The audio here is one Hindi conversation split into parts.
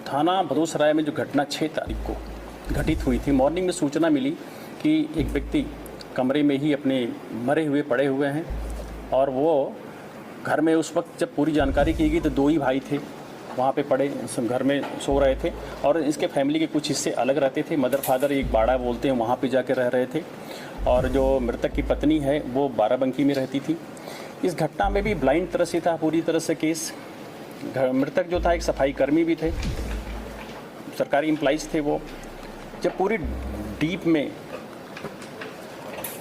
थाना भदोसराय में जो घटना 6 तारीख को घटित हुई थी, मॉर्निंग में सूचना मिली कि एक व्यक्ति कमरे में ही अपने मरे हुए पड़े हुए हैं और वो घर में उस वक्त जब पूरी जानकारी की गई तो 2 ही भाई थे वहाँ पे पड़े घर में सो रहे थे और इसके फैमिली के कुछ हिस्से अलग रहते थे। मदर फादर एक बाड़ा बोलते हैं वहाँ पे जाके रह रहे थे और जो मृतक की पत्नी है वो बाराबंकी में रहती थी। इस घटना में भी ब्लाइंड तरह से था पूरी तरह से केस। मृतक जो था एक सफाई कर्मी भी थे, सरकारी एम्प्लॉइज़ थे वो। जब पूरी डीप में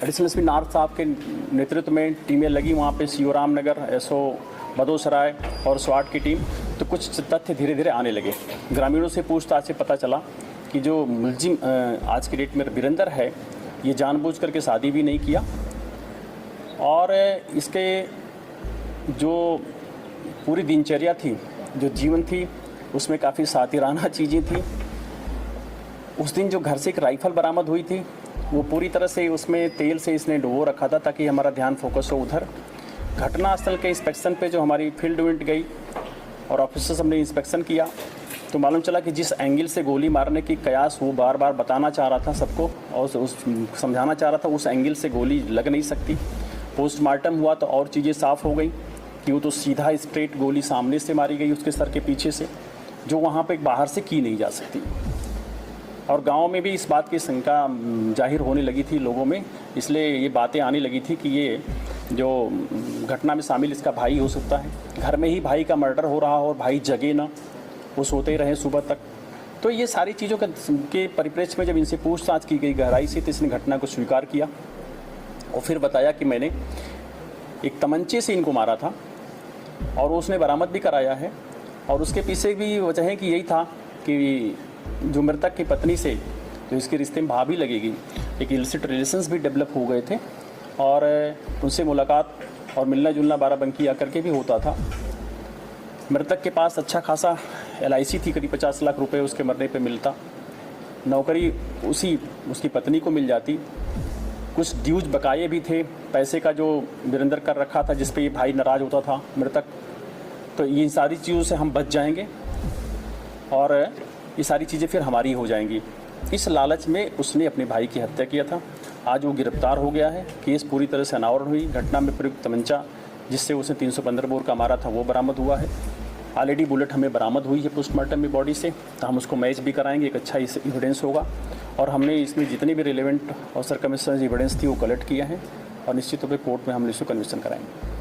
एडिशनल एसपी नार्थ साहब के नेतृत्व में टीमें लगी वहाँ पे, सीओ रामनगर, एसओ भदोसराय और स्वाट की टीम, तो कुछ तथ्य धीरे धीरे आने लगे। ग्रामीणों से पूछताछ से पता चला कि जो मुलजिम आज की डेट में वीरेंद्र है, ये जानबूझ करके शादी भी नहीं किया और इसके जो पूरी दिनचर्या थी, जो जीवन थी, उसमें काफ़ी सातिराना चीज़ें थी। उस दिन जो घर से एक राइफ़ल बरामद हुई थी वो पूरी तरह से उसमें तेल से इसने डुबो रखा था ताकि हमारा ध्यान फोकस हो उधर। घटनास्थल के इंस्पेक्शन पे जो हमारी फील्ड यूनिट गई और ऑफिसर्स हमने इंस्पेक्शन किया तो मालूम चला कि जिस एंगल से गोली मारने की कयास वो बार बार बताना चाह रहा था सबको और समझाना चाह रहा था, उस एंगल से गोली लग नहीं सकती। पोस्टमार्टम हुआ तो और चीज़ें साफ़ हो गई कि वो तो सीधा स्ट्रेट गोली सामने से मारी गई उसके सर के पीछे से, जो वहाँ पे बाहर से की नहीं जा सकती। और गांव में भी इस बात की शंका जाहिर होने लगी थी लोगों में, इसलिए ये बातें आने लगी थी कि ये जो घटना में शामिल इसका भाई हो सकता है। घर में ही भाई का मर्डर हो रहा हो और भाई जगे ना, वो सोते ही रहे सुबह तक। तो ये सारी चीज़ों के परिप्रेक्ष्य में जब इनसे पूछताछ की गई गहराई से, तो इसने घटना को स्वीकार किया और फिर बताया कि मैंने एक तमंचे से इनको मारा था और उसने बरामद भी कराया है। और उसके पीछे भी वजह है कि यही था कि जो मृतक की पत्नी से जो इसके रिश्ते में भाभी लगेगी, एक इलिसिट रिलेशंस भी डेवलप हो गए थे और उनसे मुलाकात और मिलना जुलना बाराबंकी आकर के भी होता था। मृतक के पास अच्छा खासा LIC थी, करीब 50 लाख रुपए उसके मरने पे मिलता। नौकरी उसकी पत्नी को मिल जाती। कुछ ड्यूज बकाये भी थे पैसे का जो वीरेंद्र कर रखा था, जिस पे ये भाई नाराज़ होता था मृतक। तो ये सारी चीज़ों से हम बच जाएंगे और ये सारी चीज़ें फिर हमारी हो जाएंगी। इस लालच में उसने अपने भाई की हत्या किया था। आज वो गिरफ्तार हो गया है। केस पूरी तरह से अनावरण हुई। घटना में प्रयुक्त तमंचा जिससे उसने 315 बोर का मारा था वो बरामद हुआ है। ऑलरेडी बुलेट हमें बरामद हुई है पोस्टमार्टम में बॉडी से, तो हम उसको मैच भी कराएंगे, एक अच्छा एविडेंस होगा। और हमने इसमें जितने भी रिलेवेंट और सर्कमस्टेंस एविडेंस थी वो कलेक्ट किया है और निश्चित तौर पर कोर्ट में हम इसको कन्विक्शन कराएंगे।